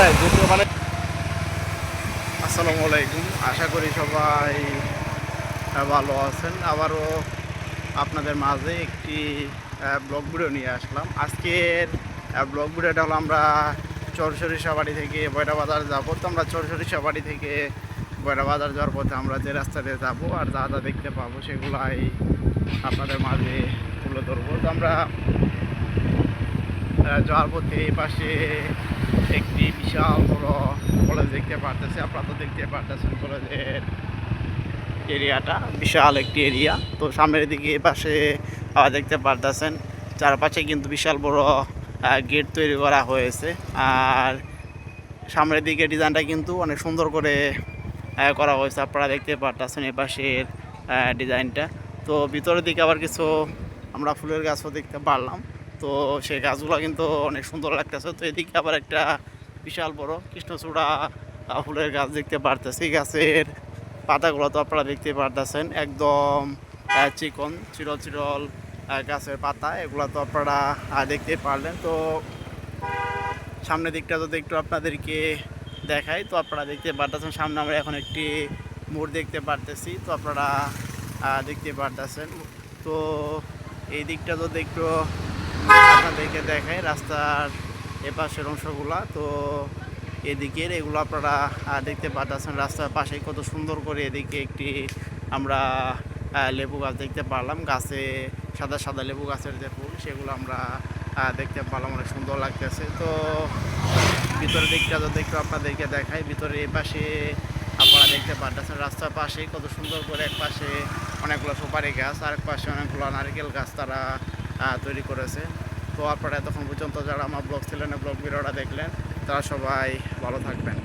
মানে আসসালামু আলাইকুম, আশা করি সবাই ভালো আছেন। আবারও আপনাদের মাঝে একটি ব্লগ ভিডিও নিয়ে আসলাম। আজকের ব্লগ ভিডিওটা হলো আমরা চরসরিষাবাড়ি থেকে বয়রা বাজার যাবো। তো আমরা চরসরিষাবাড়ি থেকে বয়রা বাজার যাওয়ার পথে আমরা যে রাস্তা দিয়ে যাবো আর যা যা দেখতে পাবো সেগুলাই আপনাদের মাঝে তুলে ধরবো। তো আমরা যাওয়ার পথে এই পাশে একটি বিশাল বড় কলেজ দেখতে পারতেছি। আপনারা তো দেখতে পারতেছেন কলেজের এরিয়াটা বিশাল একটি এরিয়া। তো সামনের দিকে এই পাশে দেখতে পারতেছেন চারপাশে কিন্তু বিশাল বড় গেট তৈরি করা হয়েছে। আর সামনের দিকে ডিজাইনটা কিন্তু অনেক সুন্দর করে করা হয়েছে, আপনারা দেখতে পারতেছেন এই পাশের ডিজাইনটা। তো ভিতরের দিকে আবার কিছু আমরা ফুলের গাছও দেখতে পারলাম। তো সেই গাছগুলো কিন্তু অনেক সুন্দর লাগতেছে। তো এদিকে আবার একটা বিশাল বড় কৃষ্ণচূড়া ফুলের গাছ দেখতে পারতেছি। গাছের পাতাগুলো তো আপনারা দেখতে পারতেছেন একদম চিকন চিরল চিরল গাছের পাতা, এগুলো তো আপনারা দেখতে পারলেন। তো সামনের দিকটা যদি একটু আপনাদেরকে দেখাই, তো আপনারা দেখতে পারতেছেন সামনে আমরা এখন একটি মোড় দেখতে পারতেছি। তো আপনারা দেখতে পারতেছেন। তো এই দিকটা যদি একটু আপনাদেরকে দেখাই রাস্তার এপাশের অংশগুলা, তো এদিকের এগুলো আপনারা দেখতে পাচ্ছেন রাস্তার পাশে কত সুন্দর করে এদিকে একটি আমরা লেবু গাছ দেখতে পারলাম। গাছে সাদা সাদা লেবু গাছের যে ফুল সেগুলো আমরা দেখতে পারলাম, অনেক সুন্দর লাগতেছে। তো ভিতরের দিকটা যদি একটু আপনাদেরকে দেখাই, ভিতরে এই পাশে আপনারা দেখতে পাচ্ছেন রাস্তার পাশে কত সুন্দর করে এক পাশে অনেকগুলো সুপারি গাছ আর এক পাশে অনেকগুলো নারকেল গাছ তারা তৈরি করেছে। তো আপনারা এতক্ষণ পর্যন্ত যারা আমার ব্লগ চ্যানেলে ব্লগ ভিডিওটা দেখলেন তারা সবাই ভালো থাকবেন।